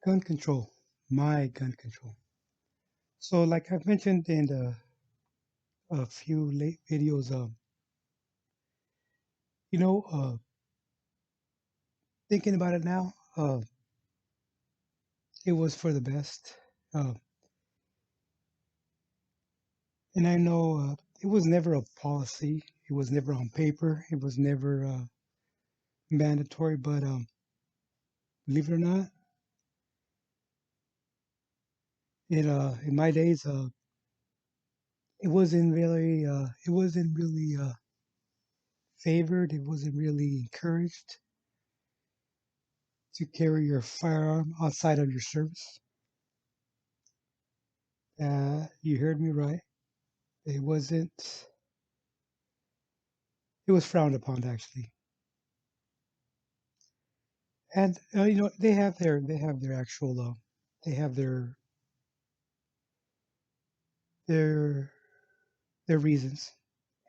Gun control, my gun control. So, like I've mentioned in a few late videos, you know, thinking about it now, it was for the best. Uh, and I know it was never a policy. It was never on paper. It was never mandatory. But believe it or not, it in my days, it wasn't really favored. It wasn't really encouraged to carry your firearm outside of your service. You heard me right. It wasn't. It was frowned upon actually, and they have their actual they have their their reasons,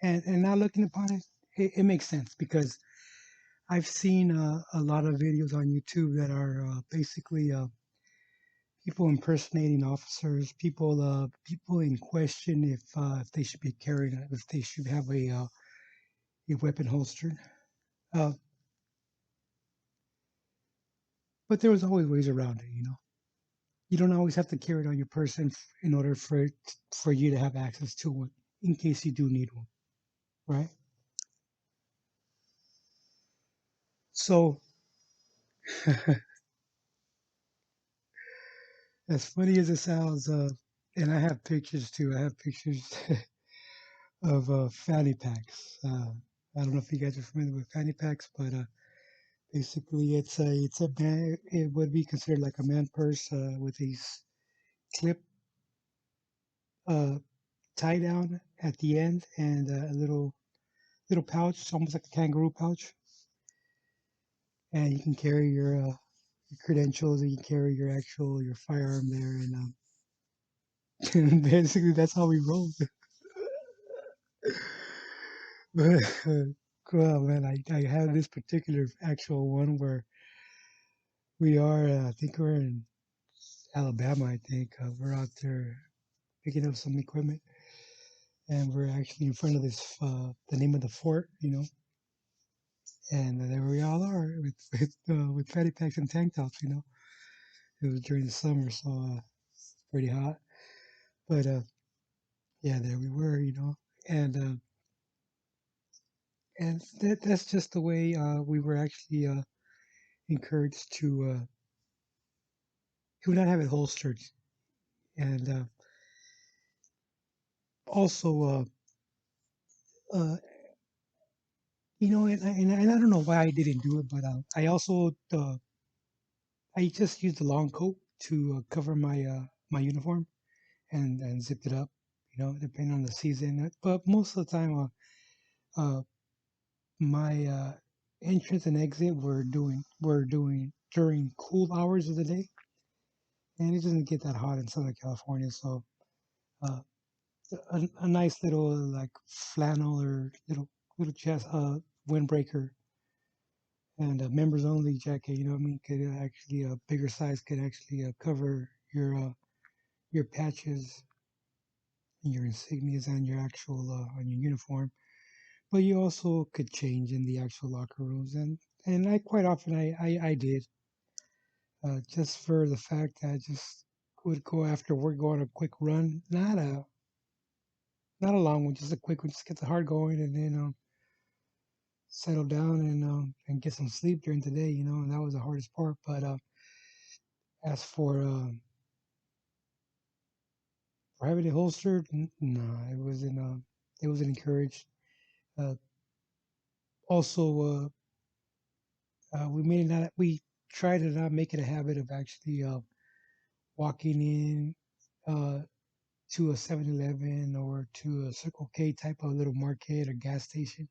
and now looking upon it, it makes sense because I've seen a lot of videos on YouTube that are basically people impersonating officers, people in question if they should be carrying if they should have a weapon holstered. Uh, but there was always ways around it, you know. You don't always have to carry it on your person in order for you to have access to one in case you do need one, right? So, as funny as it sounds, and I have pictures too. I have pictures of fanny packs. I don't know if you guys are familiar with fanny packs, but basically it's a man. It would be considered like a man purse with these clip uh, tie down at the end and a little pouch, almost like a kangaroo pouch, and you can carry your credentials and you carry your firearm there, and basically that's how we roll. But well, man, I have this particular actual one where we are. I think we're in Alabama. I think we're out there picking up some equipment, and we're actually in front of this the name of the fort, you know. And there we all are with fatty packs and tank tops, you know. It was during the summer, so it's pretty hot. But yeah, there we were, you know, and that's just the way we were actually encouraged to not have it holstered, and also uh, you know, and I don't know why I didn't do it, but I also I just used the long coat to cover my uniform and zipped it up, you know, depending on the season. But most of the time, my entrance and exit were doing during cool hours of the day, and it doesn't get that hot in Southern California, so uh, a nice little like flannel or little chest windbreaker and a members only jacket. You know what I mean? Could actually a bigger size could actually cover your patches and your insignias on your actual on your uniform. But you also could change in the actual locker rooms, and I quite often I did just for the fact that I just would go after work, go on a quick run, not a long one, just a quick one, just get the heart going, and then settle down and get some sleep during the day, you know, and that was the hardest part. But as for having it holstered, no, it wasn't encouraged. Uh, also, we try to not make it a habit of actually walking in uh, to a 7-Eleven or to a Circle K type of little market or gas station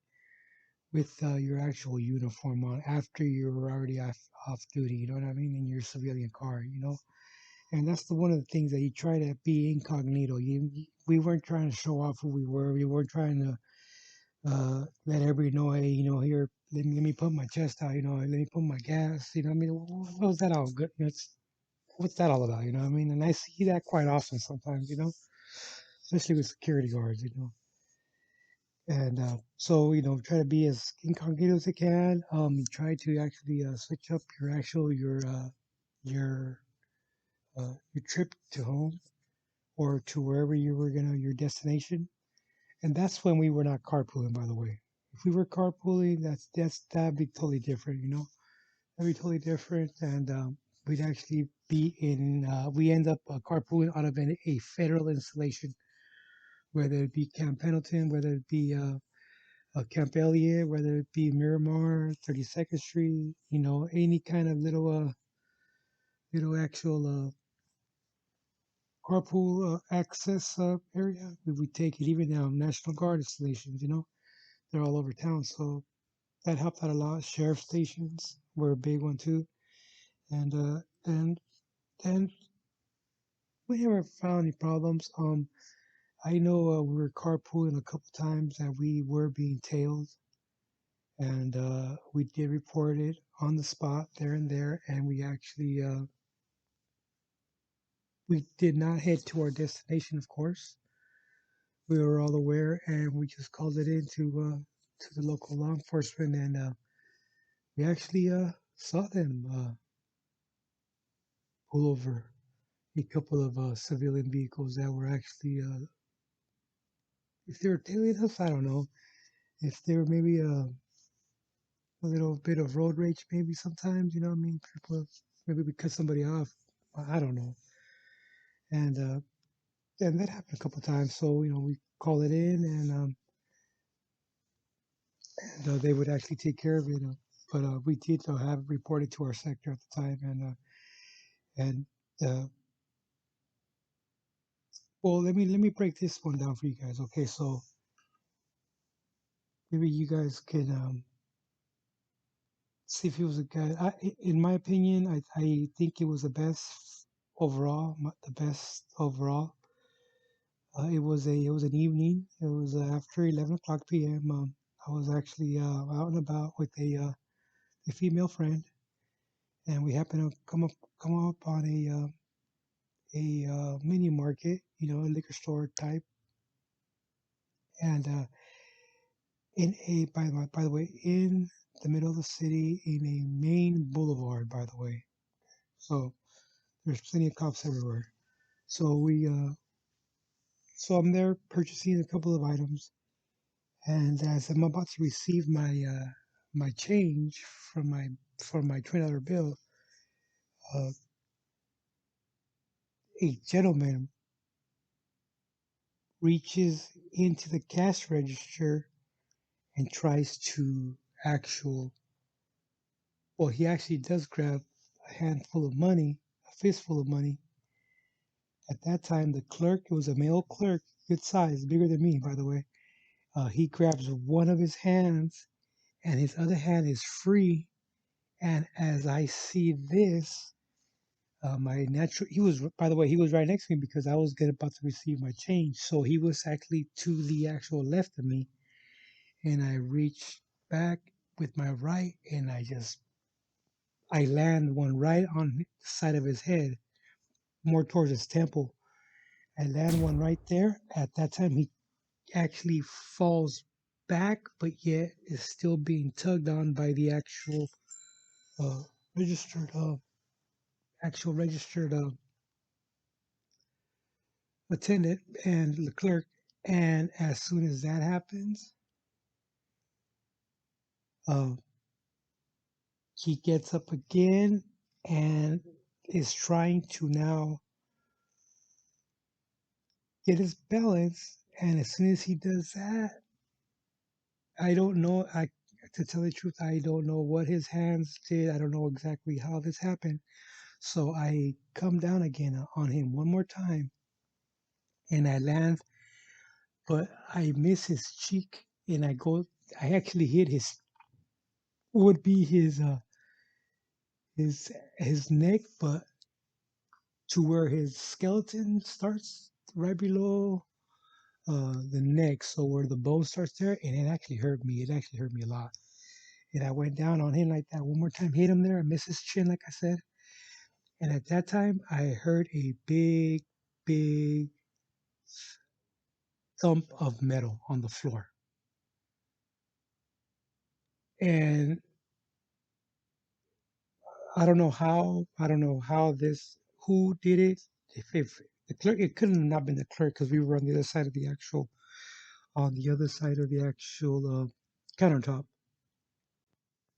with your actual uniform on after you're already off duty. You know what I mean? In your civilian car, you know. And that's one of the things that you try to be incognito. We weren't trying to show off who we were. We weren't trying to let everybody know, hey, you know, here, let me put my chest out, you know, let me put my gas, you know, I mean, what was that all good? what's that all about? You know what I mean? And I see that quite often sometimes, especially with security guards, And so, try to be as incognito as I can. Try to actually switch up your your trip to home or to wherever you were your destination. And that's when we were not carpooling, by the way. If we were carpooling, that'd be totally different, That'd be totally different, and we'd actually be in. We end up carpooling out of a federal installation, whether it be Camp Pendleton, whether it be Camp Elliott, whether it be Miramar, 32nd Street, any kind of little actual carpool access area. We would take it even now. National Guard installations, they're all over town, so that helped out a lot. Sheriff stations were a big one too, and and we never found any problems. I know we were carpooling a couple times that we were being tailed, and we did report it on the spot there and there, and we actually we did not head to our destination, of course. We were all aware, and we just called it in to the local law enforcement, and we actually saw them pull over a couple of civilian vehicles that were actually, if they were tailing us, I don't know. If they were maybe a little bit of road rage, maybe sometimes, you know what I mean? People, maybe we cut somebody off. I don't know. And and that happened a couple of times. So, we call it in, and they would actually take care of it. But we did have it reported to our sector at the time. And uh, well, let me break this one down for you guys. Okay, so maybe you guys can see if he was a guy. In my opinion, I think it was the best overall. The best overall. It was an evening. It was after 11 o'clock p.m. I was actually out and about with a female friend, and we happened to come up on a mini market, a liquor store type, and by the way, in the middle of the city, in a main boulevard, by the way. So there's plenty of cops everywhere. So I'm there purchasing a couple of items, and as I'm about to receive my change from my for my $20 bill, uh, a gentleman reaches into the cash register and tries to actual well, he actually does grab a handful of money, a fistful of money. At that time, the clerk, it was a male clerk, good size, bigger than me, by the way. He grabs one of his hands, and his other hand is free. And as I see this, my natural, he was, by the way, he was right next to me because I was about to receive my change. So he was actually to the actual left of me. And I reach back with my right, and I land one right on the side of his head, more towards his temple. I land one right there. At that time, he actually falls back, but yet is still being tugged on by the uh, registered, registered attendant and the clerk. And as soon as that happens, uh, he gets up again and is trying to now get his balance. And as soon as he does that, I don't know. To tell the truth, I don't know what his hands did. I don't know exactly how this happened. So I come down again on him one more time, and I land, but I miss his cheek, and I go. I actually hit would be his his neck, but to where his skeleton starts, right below the neck, so where the bone starts there, and it actually hurt me. It actually hurt me a lot. And I went down on him like that one more time, hit him there. I missed his chin, like I said, And at that time, I heard a big, big thump of metal on the floor. And I don't know how this, who did it. If the clerk, it couldn't have not been the clerk because we were on the other side of the actual, on the other side of the actual countertop.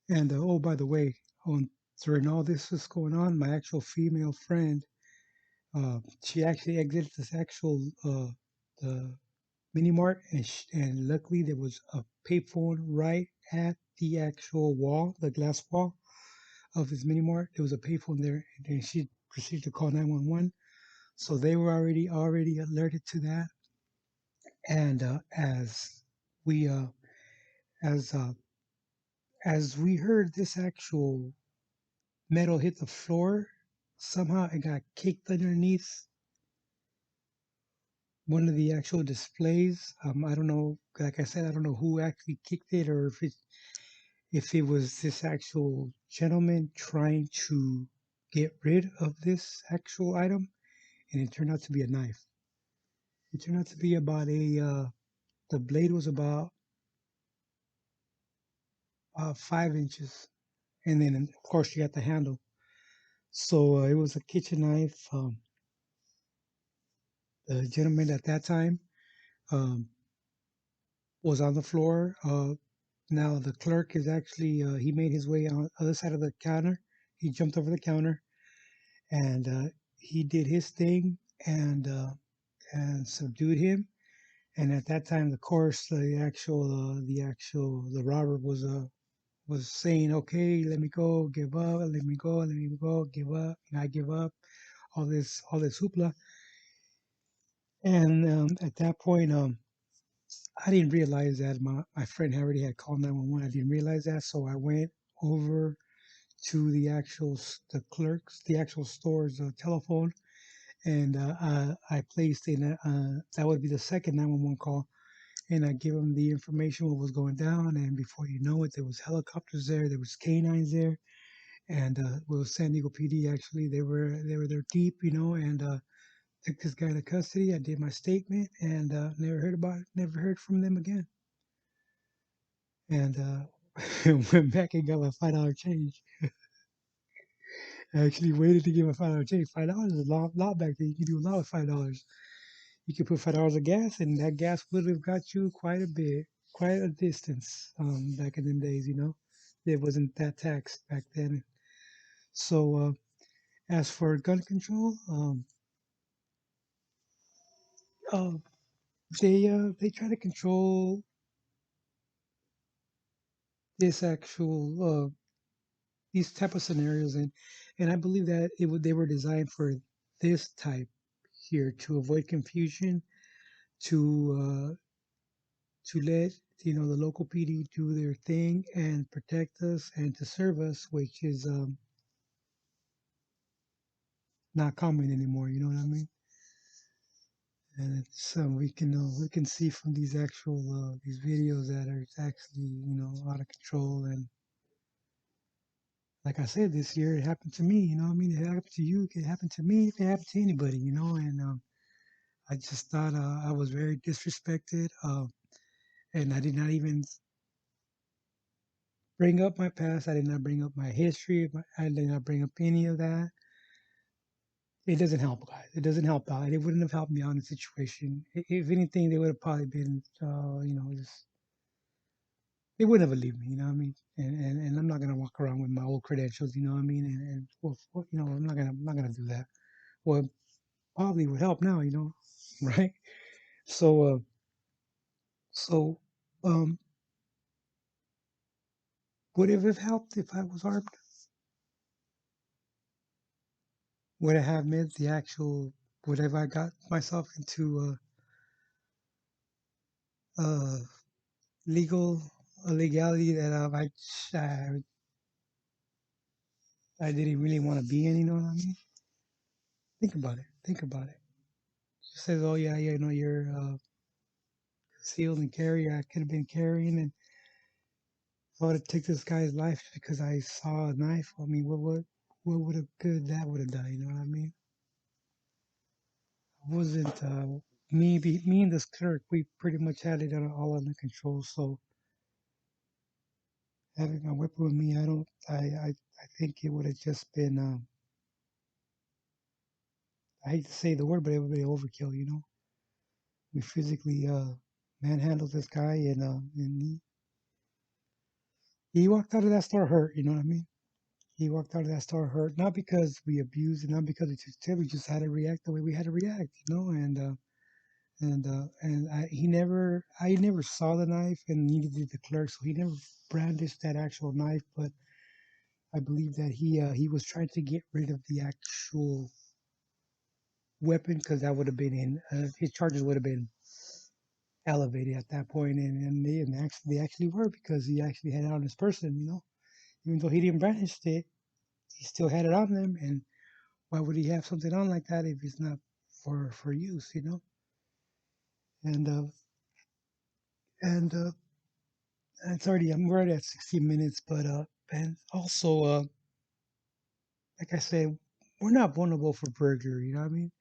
And oh, by the way, on during all this was going on, my actual female friend, she actually exited this actual the mini mart, and and luckily there was a payphone right at the actual wall, the glass wall of this mini mart. There was a payphone there, and then she proceeded to call 911. So they were already alerted to that, and we uh, as uh, as we heard this actual metal hit the floor, somehow it got kicked underneath one of the actual displays. I don't know. Like I said, I don't know who actually kicked it, or if it was this actual gentleman trying to get rid of this actual item, and it turned out to be a knife. It turned out to be about a the blade was about 5 inches, and then of course you got the handle. So it was a kitchen knife. The gentleman at that time um, was on the floor. Now the clerk is actually he made his way on the other side of the counter. He jumped over the counter and he did his thing and and subdued him. And at that time, of course, the robber was saying, "Okay, let me go, give up, let me go, let me go, give up, and I give up." All this hoopla. And at that point, I didn't realize that my friend already had called 911. I didn't realize that, so I went over to the clerks, the actual store's telephone, and I placed in that would be the second 911 call, and I gave them the information what was going down, and before you know it, there was helicopters there, there was canines there, and well, San Diego PD actually they were there deep, you know, and took this guy into custody. I did my statement, and never heard from them again, and went back and got my $5 change. I actually waited to get my $5 change. $5 is a lot back then. You could do a lot with $5. You could put $5 of gas, and that gas would have got you quite a bit, quite a distance. Back in them days, you know, it wasn't that taxed back then. So, as for gun control, uh, they try to control this actual these type of scenarios, and I believe that they were designed for this type here to avoid confusion, to to let the local PD do their thing and protect us and to serve us, which is not common anymore. You know what I mean? And it's we can see from these actual these videos that are actually out of control. And like I said, this year it happened to me. You know what I mean? It happened to you. It could happen to me. It could happen to anybody. You know, and I just thought I was very disrespected. And I did not even bring up my past. I did not bring up my history. I did not bring up any of that. It doesn't help, guys. It doesn't help out. It wouldn't have helped me out in the situation. If anything, they would have probably been, just they wouldn't have believed me. You know what I mean? And I'm not gonna walk around with my old credentials. You know what I mean? And well, I'm not gonna do that. Well, probably would help now. You know, right? So, so, um, would it have helped if I was armed? Would it have meant the actual? Would have I got myself into uh, legal a legality that I didn't really want to be in? You know what I mean? Think about it. Think about it. She says, "Oh yeah, yeah, no, you're concealed and carry. I could have been carrying, and I would have took this guy's life because I saw a knife. I mean, what? what would have good that would have done. You know what I mean? It wasn't me and this clerk. We pretty much had it all under control. So having a weapon with me, I don't. I think it would have just been. I hate to say the word, but it would be overkill. You know, we physically manhandled this guy, and he walked out of that store hurt. You know what I mean? He walked out of that store hurt, not because we abused it, not because we took tip. We just had to react the way we had to react. You know, I never saw the knife, and neither did the clerk, so he never brandished that actual knife. But I believe that he was trying to get rid of the actual weapon because that would have been in his charges would have been elevated at that point, and they actually were because he actually had it on his person. You know, even though he didn't brandish it, he still had it on them. And why would he have something on like that if it's not for use? You know, and uh, and it's already I'm right at 60 minutes, but and also like I said, we're not vulnerable for burglary. You know what I mean?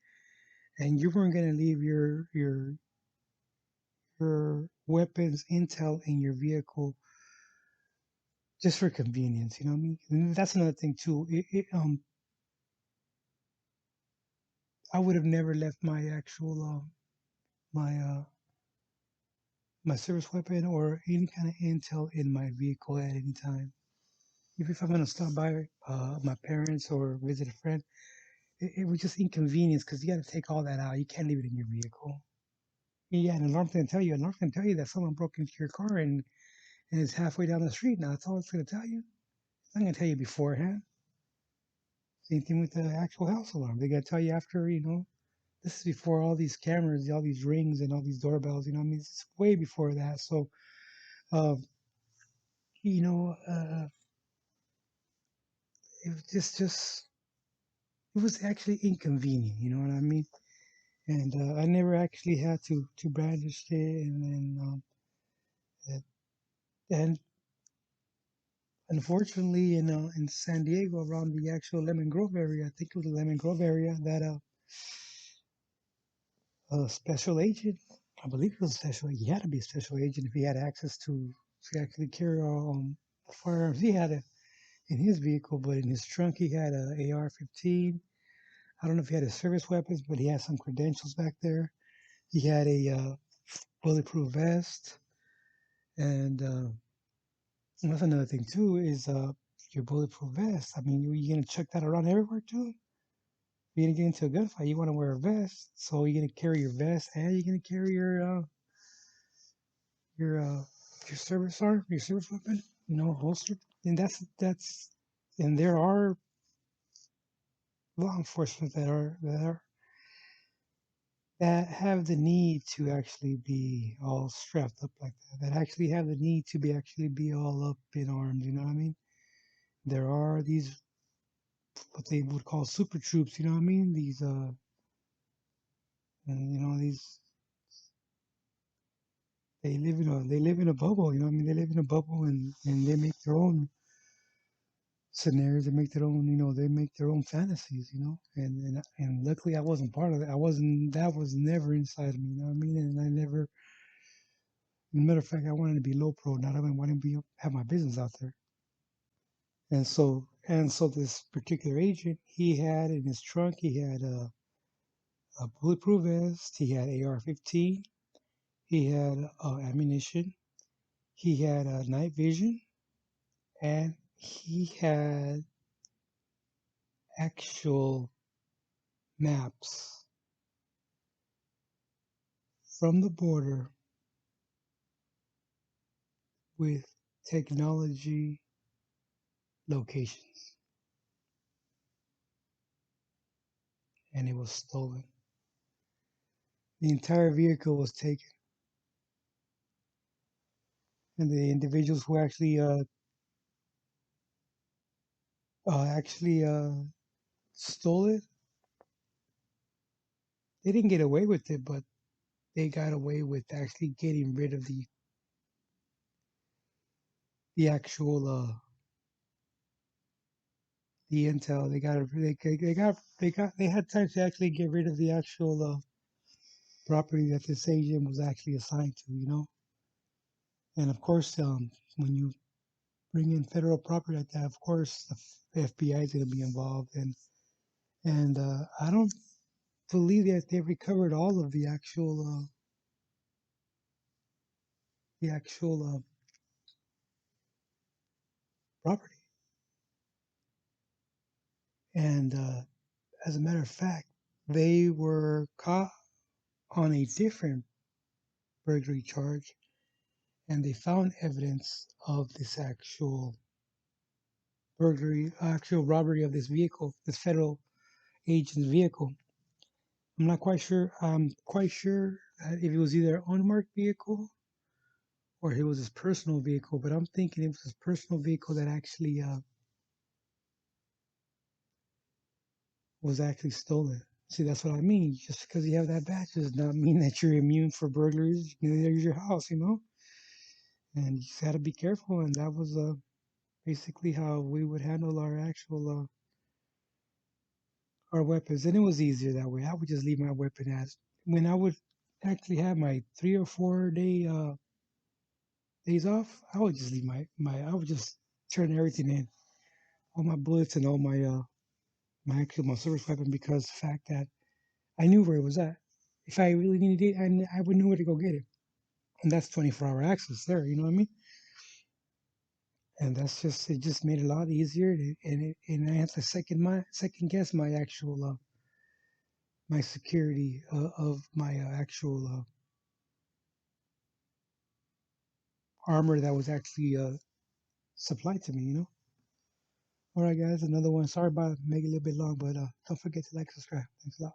And you weren't gonna leave your weapons intel in your vehicle just for convenience. You know what I mean? And that's another thing too. I would have never left my actual my my service weapon or any kind of intel in my vehicle at any time. Even if I'm gonna stop by my parents or visit a friend, it was just inconvenience because you got to take all that out. You can't leave it in your vehicle. Yeah, an alarm's gonna tell you. An alarm's gonna tell you that someone broke into your car and it's halfway down the street. Now that's all it's gonna tell you. It's not gonna tell you beforehand. Same thing with the actual house alarm. They gotta tell you after. You know, this is before all these cameras, all these rings, and all these doorbells. You know, I mean, it's way before that. So, uh, you know, it was just it was actually inconvenient. You know what I mean? And I never actually had to brandish it, and and unfortunately, in San Diego, around the actual Lemon Grove area, I think it was the Lemon Grove area, that a special agent, I believe it was a special agent. He had to be a special agent if he had access to actually carry the firearms. He had it in his vehicle, but in his trunk he had a AR-15. I don't know if he had his service weapons, but he had some credentials back there. He had a bulletproof vest, and that's another thing too is your bulletproof vest. I mean, you gonna chuck that around everywhere too? You're gonna get into a gunfight. You want to wear a vest, so you're gonna carry your vest and you're gonna carry your uh, your service arm, your service weapon, you know, holster. And that's and there are law enforcement that have the need to actually be all strapped up like that. That actually have the need to be all up in arms. You know what I mean? There are these what they would call super troops. You know what I mean? These you know these they live in a bubble. You know what I mean? They live in a bubble and they make their own scenarios. They make their own they make their own fantasies. You know, and luckily I wasn't part of it. I wasn't that was never inside of me. You know what I mean? And I never. As a matter of fact, I wanted to be low pro, not even wanting to be have my business out there. And so this particular agent, he had in his trunk, he had a bulletproof vest, he had AR-15, he had ammunition, he had night vision, and he had actual maps from the border with technology locations, and it was stolen. The entire vehicle was taken, and the individuals who actually stole it, they didn't get away with it, but they got away with actually getting rid of the actual the intel. They had time to actually get rid of the actual property that this agent was actually assigned to. And of course, when you bring in federal property like that, of course the FBI is going to be involved, and I don't believe that they recovered all of the actual property. And as a matter of fact, they were caught on a different burglary charge, and they found evidence of this actual robbery of this vehicle, this federal agent's vehicle. I'm quite sure that if it was either an unmarked vehicle or it was his personal vehicle, but I'm thinking it was his personal vehicle that actually was actually stolen. See, that's what I mean. Just because you have that badge does not mean that you're immune for burglaries. There's your house. And you just got to be careful. And that was basically how we would handle our weapons. And it was easier that way. I would just leave my weapon as when I would actually have my 3 or 4 days off. I would just leave my. I would just turn everything in, all my bullets and all my service weapon, because the fact that I knew where it was at. If I really needed it, I would know where to go get it. And that's 24-hour access there. You know what I mean? And it just made it a lot easier. And I have to second guess my actual my security of my actual armor that was actually supplied to me. All right, guys, another one. Sorry about making it a little bit long, but don't forget to like, subscribe. Thanks a lot.